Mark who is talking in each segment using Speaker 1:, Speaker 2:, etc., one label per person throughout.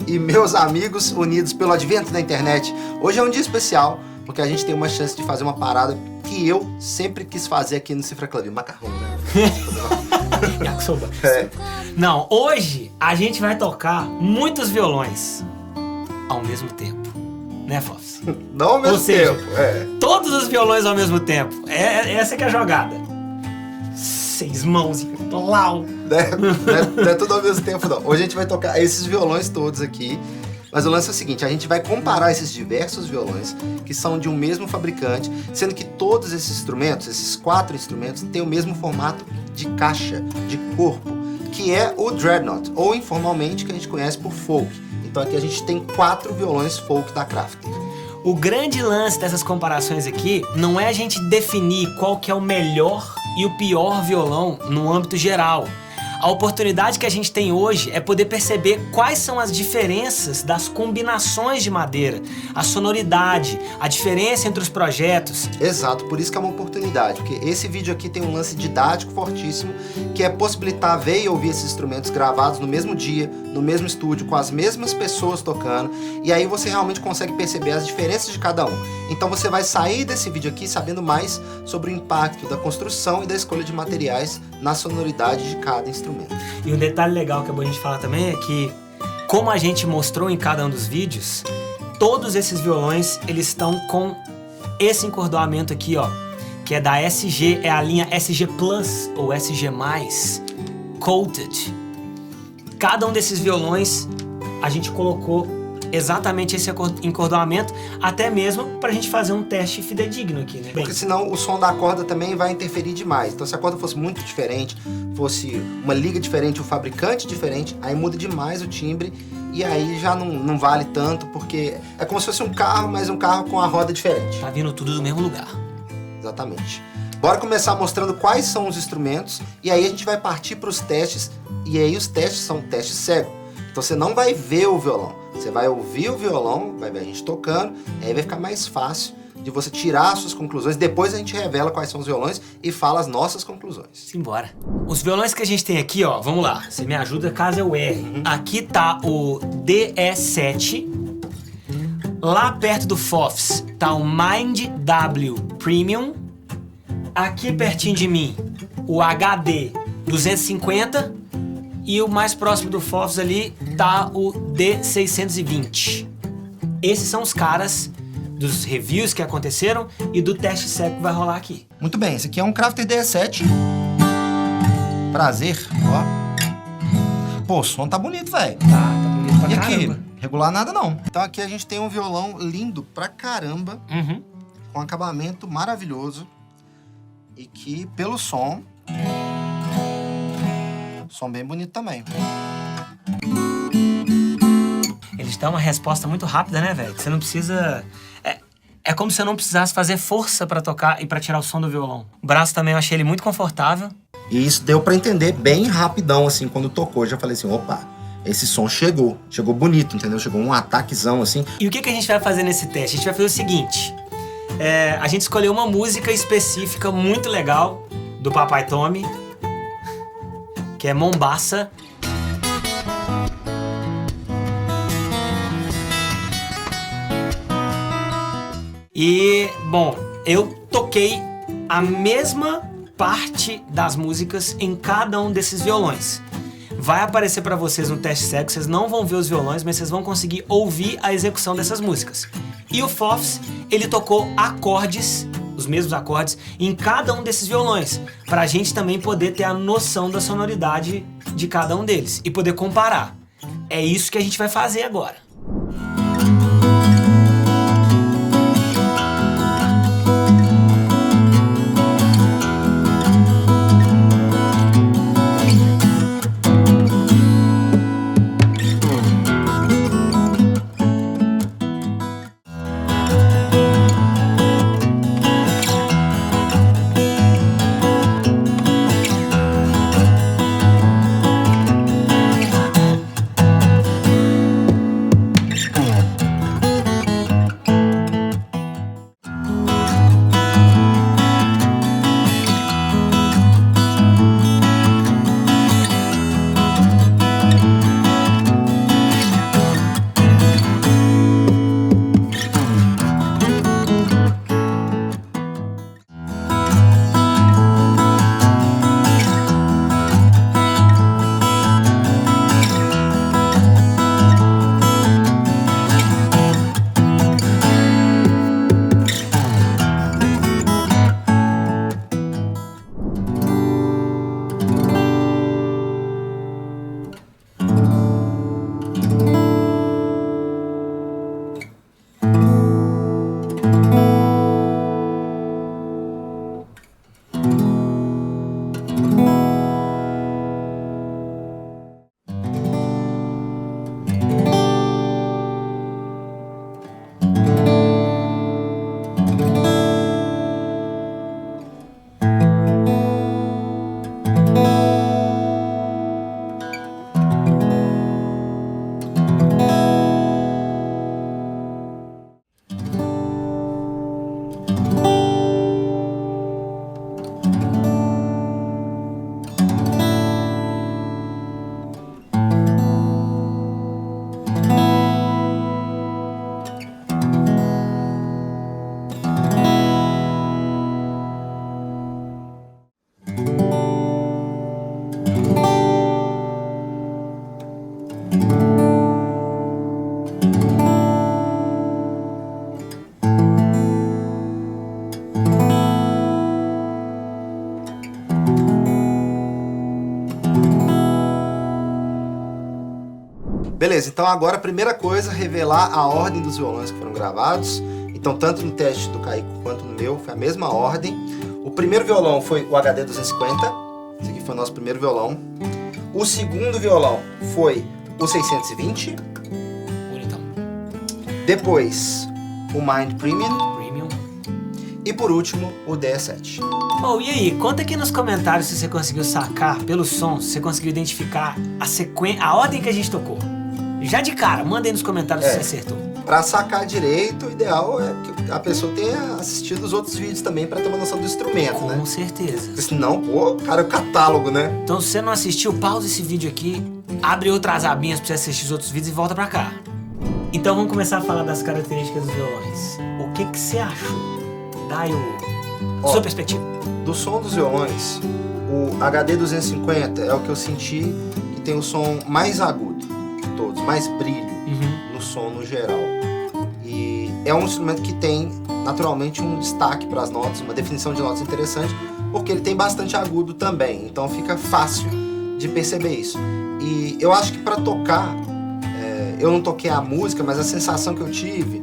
Speaker 1: e meus amigos unidos pelo advento da internet. Hoje é um dia especial, porque a gente tem uma chance de fazer uma parada que eu sempre quis fazer aqui no Cifra Club. Macarrão, né?
Speaker 2: Yakisoba.
Speaker 1: É.
Speaker 2: Não, hoje a gente vai tocar muitos violões ao mesmo tempo. Né, Fofs?
Speaker 1: Não ao mesmo
Speaker 2: seja,
Speaker 1: tempo. É.
Speaker 2: Todos os violões ao mesmo tempo. Essa que é a jogada. 6 mãos e lau.
Speaker 1: Não é tudo ao mesmo tempo, não. Hoje a gente vai tocar esses violões todos aqui. Mas o lance é o seguinte, a gente vai comparar esses diversos violões que são de um mesmo fabricante, sendo que todos esses instrumentos, esses 4 instrumentos, têm o mesmo formato de caixa, de corpo, que é o Dreadnought, ou informalmente que a gente conhece por folk. Então aqui a gente tem 4 violões folk da Crafter.
Speaker 2: O grande lance dessas comparações aqui não é a gente definir qual que é o melhor e o pior violão no âmbito geral. A oportunidade que a gente tem hoje é poder perceber quais são as diferenças das combinações de madeira, a sonoridade, a diferença entre os projetos.
Speaker 1: Exato, por isso que é uma oportunidade, porque esse vídeo aqui tem um lance didático fortíssimo, que é possibilitar ver e ouvir esses instrumentos gravados no mesmo dia, no mesmo estúdio, com as mesmas pessoas tocando, e aí você realmente consegue perceber as diferenças de cada um. Então você vai sair desse vídeo aqui sabendo mais sobre o impacto da construção e da escolha de materiais na sonoridade de cada instrumento.
Speaker 2: E um detalhe legal que é bom a gente falar também é que, como a gente mostrou em cada um dos vídeos, todos esses violões, eles estão com esse encordoamento aqui, ó, que é da SG, é a linha SG Plus ou SG+, Coated. Cada um desses violões, a gente colocou exatamente esse encordoamento, até mesmo pra gente fazer um teste fidedigno aqui, né?
Speaker 1: Porque senão o som da corda também vai interferir demais. Então se a corda fosse muito diferente, fosse uma liga diferente, um fabricante diferente, aí muda demais o timbre e aí já não vale tanto, porque é como se fosse um carro, mas um carro com a roda diferente.
Speaker 2: Tá vindo tudo do mesmo lugar.
Speaker 1: Exatamente. Bora começar mostrando quais são os instrumentos e aí a gente vai partir para os testes, e aí os testes são testes cegos. Então você não vai ver o violão, você vai ouvir o violão, vai ver a gente tocando, aí vai ficar mais fácil de você tirar as suas conclusões. Depois a gente revela quais são os violões e fala as nossas conclusões.
Speaker 2: Simbora. Os violões que a gente tem aqui, ó, vamos lá, você me ajuda caso eu erre. Aqui tá o DE7, lá perto do Fofs tá o Mind W Premium, aqui pertinho de mim o HD 250, e o mais próximo do Fofs ali tá o D620. Esses são os caras dos reviews que aconteceram e do teste cego que vai rolar aqui.
Speaker 1: Muito bem, esse aqui é um Crafter DE7. Prazer, ó. Pô, o som tá bonito, velho.
Speaker 2: Tá bonito pra
Speaker 1: E aqui,
Speaker 2: caramba.
Speaker 1: regular nada não. Então aqui a gente tem um violão lindo pra caramba, com acabamento maravilhoso e que pelo som bem bonito também.
Speaker 2: Eles dão uma resposta muito rápida, né, velho? Você não precisa... É como se eu não precisasse fazer força pra tocar e pra tirar o som do violão. O braço também eu achei ele muito confortável.
Speaker 1: E isso deu pra entender bem rapidão, assim, quando tocou. Eu já falei assim, opa, esse som chegou. Chegou bonito, entendeu? Chegou um ataquezão, assim.
Speaker 2: E o que a gente vai fazer nesse teste? A gente vai fazer o seguinte. A gente escolheu uma música específica muito legal do Papai Tommy, que é Mombasa. E, bom, eu toquei a mesma parte das músicas em cada um desses violões. Vai aparecer pra vocês no teste cego, vocês não vão ver os violões, mas vocês vão conseguir ouvir a execução dessas músicas. E o Fofs, ele tocou acordes, os mesmos acordes, em cada um desses violões, pra gente também poder ter a noção da sonoridade de cada um deles e poder comparar. É isso que a gente vai fazer agora.
Speaker 1: Beleza, então agora a primeira coisa, revelar a ordem dos violões que foram gravados. Então, tanto no teste do Caico quanto no meu, foi a mesma ordem. O primeiro violão foi o HD 250. Esse aqui foi o nosso primeiro violão. O segundo violão foi o 620.
Speaker 2: Bonitão.
Speaker 1: Depois, o Mind Premium.
Speaker 2: Premium.
Speaker 1: E por último, o DS7.
Speaker 2: Oh, e aí, conta aqui nos comentários se você conseguiu sacar pelo som, se você conseguiu identificar a ordem que a gente tocou. Já de cara, manda aí nos comentários se você acertou.
Speaker 1: Pra sacar direito, o ideal é que a pessoa tenha assistido os outros vídeos também pra ter uma noção do instrumento, né?
Speaker 2: Com certeza.
Speaker 1: Porque senão, pô, cara, é o catálogo, né?
Speaker 2: Então, se você não assistiu, pausa esse vídeo aqui, abre outras abinhas pra você assistir os outros vídeos e volta pra cá. Então, vamos começar a falar das características dos violões. O que você achou? Dá aí sua perspectiva.
Speaker 1: Do som dos violões, o HD 250 é o que eu senti que tem o som mais agudo de todos, mais brilho no som no geral. E é um instrumento que tem, naturalmente, um destaque para as notas, uma definição de notas interessante, porque ele tem bastante agudo também, então fica fácil de perceber isso. E eu acho que para tocar, eu não toquei a música, mas a sensação que eu tive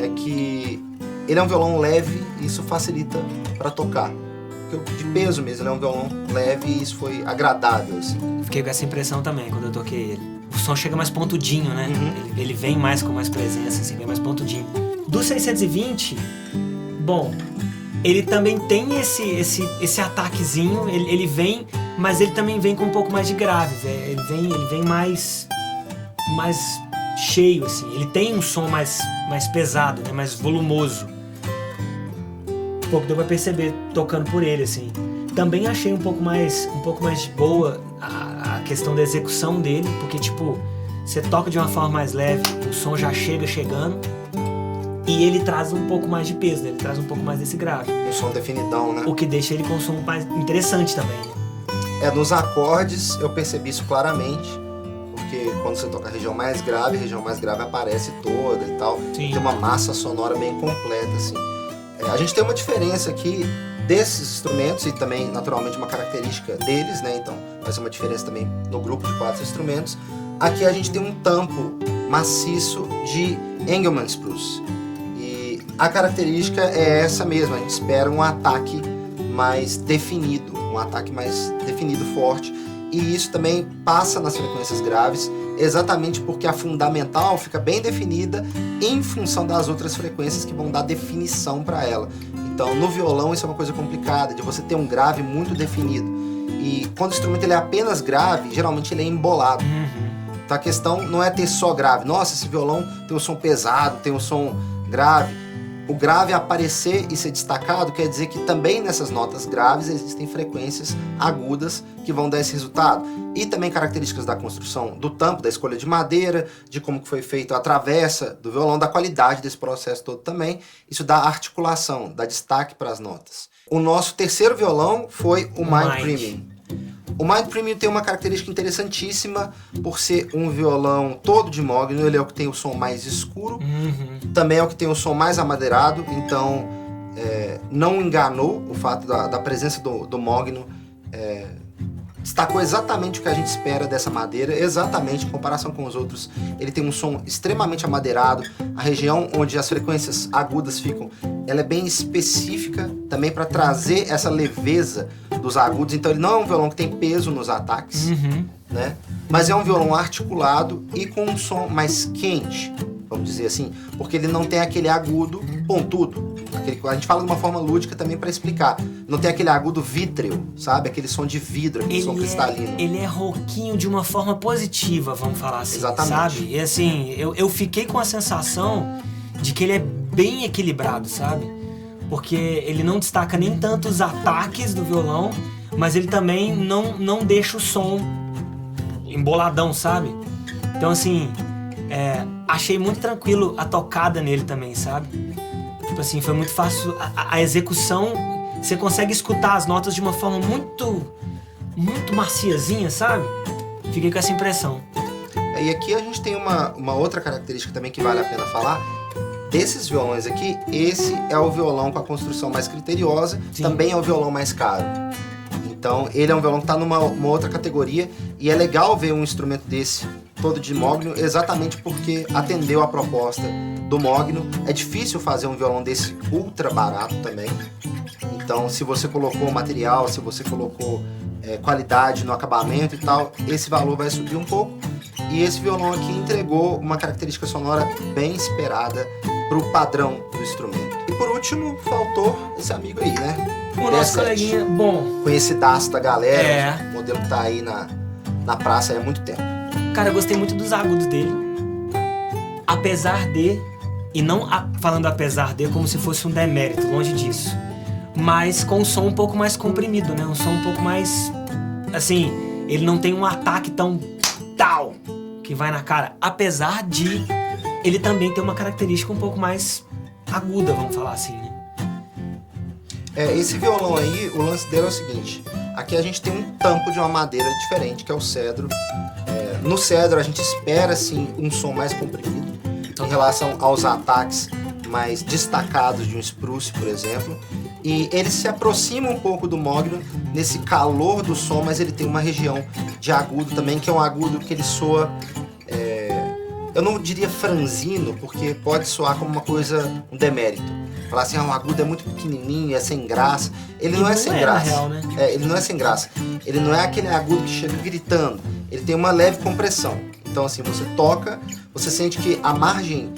Speaker 1: é que ele é um violão leve e isso facilita para tocar. De peso mesmo, ele é um violão leve e isso foi agradável, assim.
Speaker 2: Fiquei com essa impressão também quando eu toquei ele. O som chega mais pontudinho, né? Ele vem mais com mais presença, assim, vem mais pontudinho. Do 620, bom, ele também tem esse ataquezinho, ele vem, mas ele também vem com um pouco mais de graves. Ele vem mais cheio, assim. Ele tem um som mais pesado, né? Mais volumoso. Um pouco deu pra perceber tocando por ele, assim. Também achei um pouco mais boa a questão da execução dele, porque, tipo, você toca de uma forma mais leve, o som já chegando, e ele traz um pouco mais de peso, né? Ele traz um pouco mais desse grave.
Speaker 1: Um som definidão, né?
Speaker 2: O que deixa ele com um som mais interessante também, né?
Speaker 1: Nos acordes eu percebi isso claramente, porque quando você toca a região mais grave aparece toda e tal.
Speaker 2: Sim.
Speaker 1: Tem uma massa sonora bem completa, assim. A gente tem uma diferença aqui desses instrumentos e também, naturalmente, uma característica deles, né? Então, vai ser uma diferença também no grupo de 4 instrumentos. Aqui a gente tem um tampo maciço de Engelmann Spruce. E a característica é essa mesmo, a gente espera um ataque mais definido, forte. E isso também passa nas frequências graves, exatamente porque a fundamental fica bem definida em função das outras frequências que vão dar definição para ela. Então, no violão isso é uma coisa complicada, de você ter um grave muito definido. E quando o instrumento ele é apenas grave, geralmente ele é embolado. Então a questão não é ter só grave. Nossa, esse violão tem um som pesado, tem um som grave. O grave aparecer e ser destacado quer dizer que também nessas notas graves existem frequências agudas que vão dar esse resultado. E também características da construção do tampo, da escolha de madeira, de como que foi feita a travessa do violão, da qualidade desse processo todo também. Isso dá articulação, dá destaque para as notas. O nosso terceiro violão foi o Mind Premium. O Mind Premium tem uma característica interessantíssima por ser um violão todo de mogno, ele é o que tem o som mais escuro, também é o que tem o som mais amadeirado, então não enganou o fato da presença do mogno, destacou exatamente o que a gente espera dessa madeira, exatamente em comparação com os outros. Ele tem um som extremamente amadeirado, a região onde as frequências agudas ficam, ela é bem específica também para trazer essa leveza dos agudos, então ele não é um violão que tem peso nos ataques, né? Mas é um violão articulado e com um som mais quente, vamos dizer assim, porque ele não tem aquele agudo pontudo. A gente fala de uma forma lúdica também para explicar. Não tem aquele agudo vítreo, sabe? Aquele som de vidro, aquele som cristalino.
Speaker 2: Ele é rouquinho de uma forma positiva, vamos falar assim.
Speaker 1: Exatamente.
Speaker 2: Sabe? E assim, eu fiquei com a sensação de que ele é bem equilibrado, sabe? Porque ele não destaca nem tanto os ataques do violão, mas ele também não deixa o som emboladão, sabe? Então assim, achei muito tranquilo a tocada nele também, sabe? Tipo assim, foi muito fácil a execução, você consegue escutar as notas de uma forma muito maciazinha, sabe? Fiquei com essa impressão.
Speaker 1: E aqui a gente tem uma outra característica também que vale a pena falar. Desses violões aqui, esse é o violão com a construção mais criteriosa,
Speaker 2: Sim.
Speaker 1: Também é o violão mais caro. Então, ele é um violão que está numa outra categoria e é legal ver um instrumento desse todo de mogno exatamente porque atendeu a proposta do mogno. É difícil fazer um violão desse ultra barato também. Então, se você colocou material, se você colocou qualidade no acabamento e tal, esse valor vai subir um pouco. E esse violão aqui entregou uma característica sonora bem esperada para o padrão do instrumento. E por último, faltou esse amigo aí, né?
Speaker 2: O nosso coleguinha, bom...
Speaker 1: Conhecidaço da galera, o modelo que tá aí na praça há muito tempo.
Speaker 2: Cara, eu gostei muito dos agudos dele. Apesar de... E não falando apesar de como se fosse um demérito, longe disso. Mas com um som um pouco mais comprimido, né? Um som um pouco mais... Assim, ele não tem um ataque tão... tal, que vai na cara. Apesar de ele também ter uma característica um pouco mais aguda, vamos falar assim, né?
Speaker 1: Esse violão aí, o lance dele é o seguinte. Aqui a gente tem um tampo de uma madeira diferente, que é o cedro. No cedro a gente espera, assim, um som mais comprimido em relação aos ataques mais destacados de um spruce, por exemplo. E ele se aproxima um pouco do mogno nesse calor do som, mas ele tem uma região de agudo também, que é um agudo que ele soa... eu não diria franzino, porque pode soar como uma coisa, um demérito. Falar assim, o agudo é muito pequenininho, é sem graça. Ele não é sem graça.
Speaker 2: Real, né?
Speaker 1: Ele não é sem graça. Ele não é aquele agudo que chega gritando. Ele tem uma leve compressão. Então, assim, você toca, você sente que a margem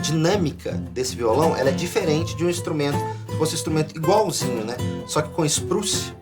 Speaker 1: dinâmica desse violão, ela é diferente de um instrumento, se fosse um instrumento igualzinho, né? Só que com spruce,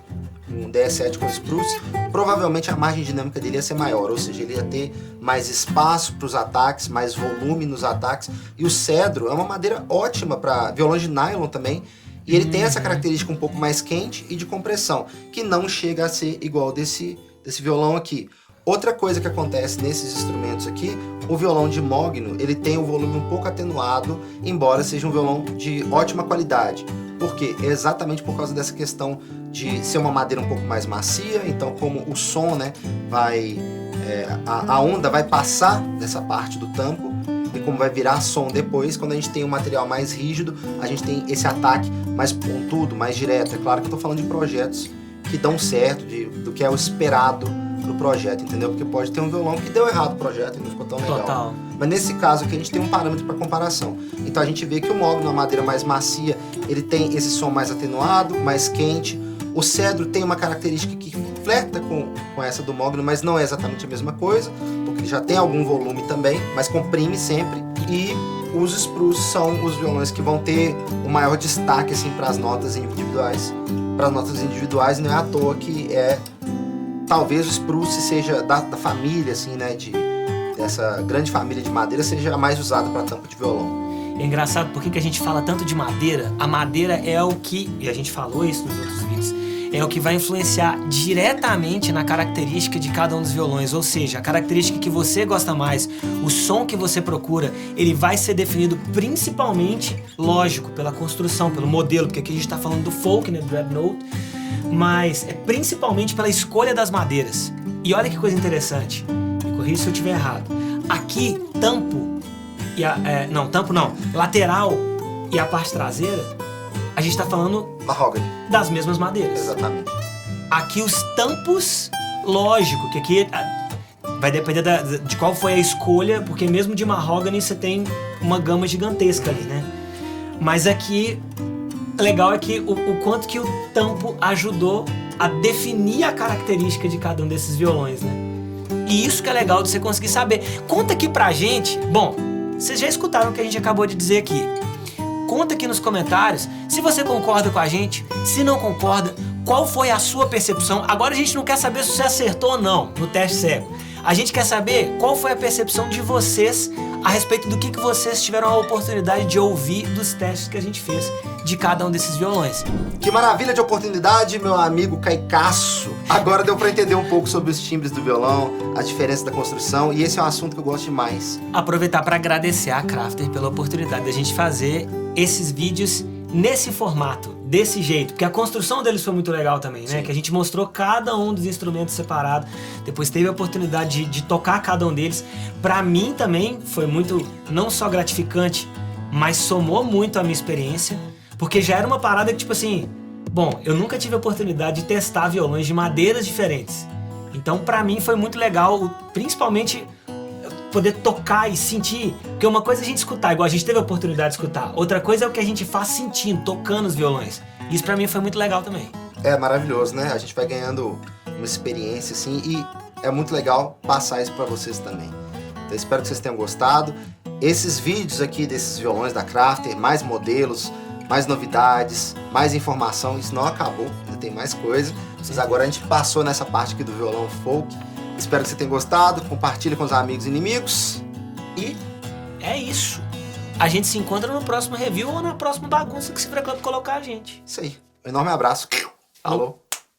Speaker 1: um DS7 com spruce, provavelmente a margem dinâmica dele ia ser maior, ou seja, ele ia ter mais espaço para os ataques, mais volume nos ataques. E o cedro é uma madeira ótima para violão de nylon também, e ele tem essa característica um pouco mais quente e de compressão, que não chega a ser igual desse violão aqui. Outra coisa que acontece nesses instrumentos aqui, o violão de mogno, ele tem o volume um pouco atenuado, embora seja um violão de ótima qualidade. Por quê? Exatamente por causa dessa questão de ser uma madeira um pouco mais macia, então como o som, né, a onda vai passar dessa parte do tampo, e como vai virar som depois, quando a gente tem um material mais rígido, a gente tem esse ataque mais pontudo, mais direto. É claro que eu tô falando de projetos que dão certo, do que é o esperado pro projeto, entendeu? Porque pode ter um violão que deu errado o projeto e não ficou tão legal.
Speaker 2: Total.
Speaker 1: Mas nesse caso aqui a gente tem um parâmetro para comparação. Então a gente vê que o mogno, uma madeira mais macia, ele tem esse som mais atenuado, mais quente. O cedro tem uma característica que flerta com essa do mogno, mas não é exatamente a mesma coisa, porque ele já tem algum volume também, mas comprime sempre. E os spruce são os violões que vão ter o maior destaque assim, para as notas individuais. Para as notas individuais, não é à toa que talvez o spruce seja da família, assim, né, dessa grande família de madeira, seja a mais usada para tampa de violão.
Speaker 2: É engraçado porque que a gente fala tanto de madeira. A madeira é o que, e a gente falou isso nos outros vídeos, é o que vai influenciar diretamente na característica de cada um dos violões. Ou seja, a característica que você gosta mais, o som que você procura, ele vai ser definido principalmente, lógico, pela construção, pelo modelo, porque aqui a gente está falando do folk, né, do Dreadnought, mas é principalmente pela escolha das madeiras. E olha que coisa interessante, me corrija se eu estiver errado. Aqui, tampo, lateral e a parte traseira, a gente está falando
Speaker 1: mahogany,
Speaker 2: das mesmas madeiras.
Speaker 1: Exatamente.
Speaker 2: Aqui os tampos, lógico, que aqui vai depender de qual foi a escolha, porque mesmo de mahogany você tem uma gama gigantesca ali, né? Mas aqui, legal é que o quanto que o tampo ajudou a definir a característica de cada um desses violões, né? E isso que é legal de você conseguir saber. Conta aqui pra gente, bom, vocês já escutaram o que a gente acabou de dizer aqui. Conta aqui nos comentários se você concorda com a gente, se não concorda, qual foi a sua percepção. Agora a gente não quer saber se você acertou ou não no teste cego. A gente quer saber qual foi a percepção de vocês a respeito do que vocês tiveram a oportunidade de ouvir dos testes que a gente fez de cada um desses violões.
Speaker 1: Que maravilha de oportunidade, meu amigo Caicaço. Agora deu pra entender um pouco sobre os timbres do violão, a diferença da construção, e esse é um assunto que eu gosto demais.
Speaker 2: Aproveitar para agradecer a Crafter pela oportunidade da gente fazer esses vídeos nesse formato, desse jeito, porque a construção deles foi muito legal também, né? Sim. Que a gente mostrou cada um dos instrumentos separado, depois teve a oportunidade de tocar cada um deles. Pra mim também foi muito, não só gratificante, mas somou muito à minha experiência, porque já era uma parada que, tipo assim, bom, eu nunca tive a oportunidade de testar violões de madeiras diferentes. Então, pra mim foi muito legal, principalmente poder tocar e sentir. Porque uma coisa é a gente escutar, igual a gente teve a oportunidade de escutar. Outra coisa é o que a gente faz sentindo, tocando os violões. Isso pra mim foi muito legal também.
Speaker 1: É maravilhoso, né? A gente vai ganhando uma experiência assim e é muito legal passar isso pra vocês também. Então espero que vocês tenham gostado. Esses vídeos aqui desses violões da Crafter, mais modelos, mais novidades, mais informação, isso não acabou, ainda tem mais coisa. Mas agora a gente passou nessa parte aqui do violão folk. Espero que você tenha gostado, compartilhe com os amigos e inimigos e
Speaker 2: é isso. A gente se encontra no próximo review ou na próxima bagunça que se Cifra Club colocar a gente.
Speaker 1: isso aí. Um enorme abraço. Falou.